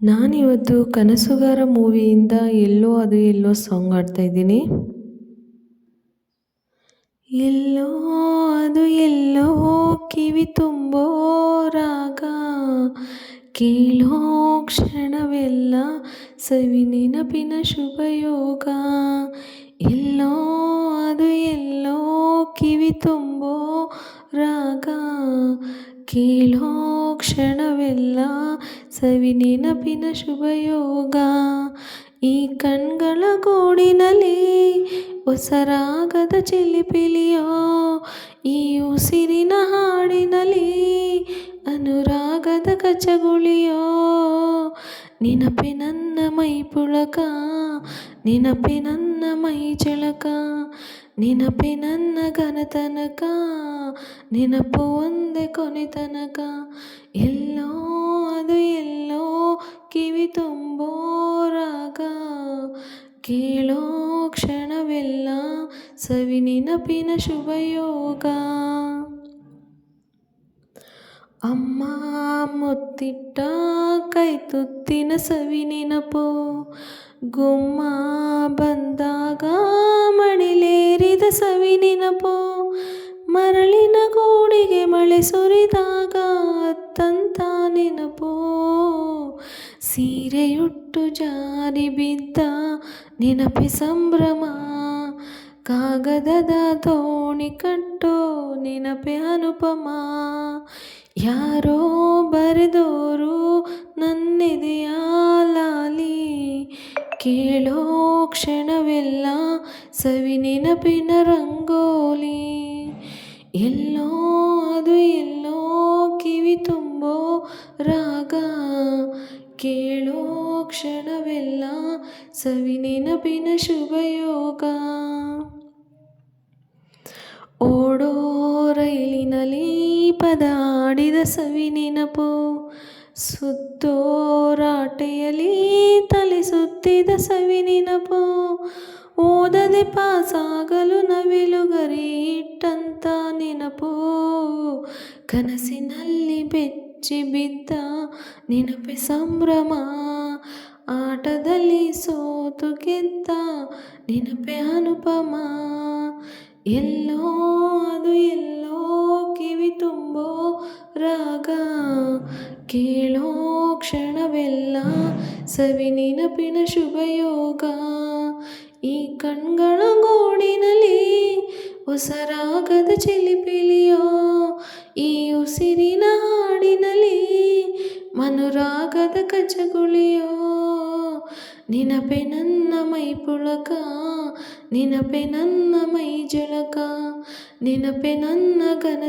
ನಾನಿವತ್ತು ಕನಸುಗಾರ ಮೂವಿಯಿಂದ ಎಲ್ಲೋ ಅದು ಎಲ್ಲೋ ಸಾಂಗ್ ಆಡ್ತಾ ಇದ್ದೀನಿ. ಎಲ್ಲೋ ಅದು ಎಲ್ಲೋ ಕಿವಿ ತುಂಬೋ ರಾಗ, ಕೇಳೋ ಕ್ಷಣವೆಲ್ಲ ಸವಿ ನೆನಪಿನ ಶುಭಯೋಗ. ಎಲ್ಲೋ ಅದು ಎಲ್ಲೋ ಕಿವಿ ತುಂಬೋ ರಾಗ, ಕೇಳೋ ಕ್ಷಣವೆಲ್ಲ ಸವಿ ನೆನಪಿನ ಶುಭಯೋಗ. ಈ ಕಣ್ಗಳ ಗೋಡಿನಲ್ಲಿ ಹೊಸ ರಾಗದ ಚಿಲಿಪಿಲಿಯೋ, ಈ ಉಸಿರಿನ ಹಾಡಿನಲ್ಲಿ ಅನುರಾಗದ ಕಚಗುಳಿಯೋ. ನೆನಪೆ ನನ್ನ ಮೈ ಪುಳಕ, ನೆನಪೆ ನನ್ನ ಮೈ ಜಳಕ, ನೆನಪೆ ನನ್ನ ಘನತನಕ, ನೆನಪು ಒಂದೇ ಕೊನೆತನಕ. ಎಲ್ಲೋ ಅದು ಎಲ್ಲೋ ಕಿವಿ ತುಂಬೋ ರಾಗ, ಕೇಳೋ ಕ್ಷಣವೆಲ್ಲ ಸವಿ ನೆನಪಿನ ಶುಭಯೋಗ. ಅಮ್ಮ ಮುತ್ತಿಟ್ಟ ಕೈ ತುತ್ತಿನ ಸವಿ ನೆನಪು, ಗುಮ್ಮ ಬಂದಾಗ ಮಡಿಲೇರಿದ ಸವಿ ನೆನಪು. ಮರಳಿನ ಗೂಡಿಗೆ ಮಳೆ ಸುರಿದಾಗ ಅತ್ತಂತ ನೆನಪು. ಸೀರೆಯುಟ್ಟು ಜಾರಿ ಬಿದ್ದ ನೆನಪೆ ಸಂಭ್ರಮ, ಕಾಗದದ ದೋಣಿ ಕಟ್ಟೋ ನೆನಪೆ ಅನುಪಮ. ಯಾರೋ ಬರೆದೋರು ನನ್ನೆದೆಯ ಲಾಲಿ, ಕೇಳೋ ಕ್ಷಣವೆಲ್ಲ ಸವಿ ನೆನಪಿನ ರಂಗೋಲಿ. ಎಲ್ಲೋ ಅದು ಎಲ್ಲೋ ಕಿವಿ ತುಂಬೋ ರಾಗ, ಕೇಳೋ ಕ್ಷಣವೆಲ್ಲ ಸವಿ ನೆನಪಿನ ಶುಭಯೋಗ. ಓಡೋ ರೈಲಿನಲ್ಲಿ ಪದ ಆಡಿದ ಸವಿ ನೆನಪು, ಸುತ್ತೋ ರಾಟೆಯಲ್ಲಿ ತಲೆ ಸುತ್ತಿದ ಸವಿ ನೆನಪು. ಓದದೆ ಪಾಸಾಗಲು ನವಿಲು ಗರಿ ಇಟ್ಟಂತ ನೆನಪು, ಕನಸಿನಲ್ಲಿ ಬೆಚ್ಚಿ ಬಿದ್ದ ನೆನಪೆ ಸಂಭ್ರಮ. ಆಟದಲ್ಲಿ ಸೋತು ಗೆದ್ದ ನೆನಪೆ ಅನುಪಮ. ಎಲ್ಲೋ ಅದು ಎಲ್ಲೋ ಕಿವಿ ತುಂಬೋ ರಾಗ, ಕೇಳೋ ಕ್ಷಣವೆಲ್ಲ ಸವಿ ನೆನಪಿನ ಶುಭಯೋಗ. ಈ ಕಣ್ಗಳ ಗೋಡಿನಲ್ಲಿ ಹೊಸ ರಾಗದ ಚಿಲಿಪಿಲಿಯೋ, ಈ ಉಸಿರಿನ ಹಾಡಿನಲ್ಲಿ ಮನುರಾಗದ ಕಚಗುಳಿಯೋ. ನೆನಪೆ ನನ್ನ ಮೈ ಪುಳಕ, ನೆನಪೆ ನನ್ನ ಮೈ ಜಳಕ, ನೆನಪೆ ನನ್ನ ಘನ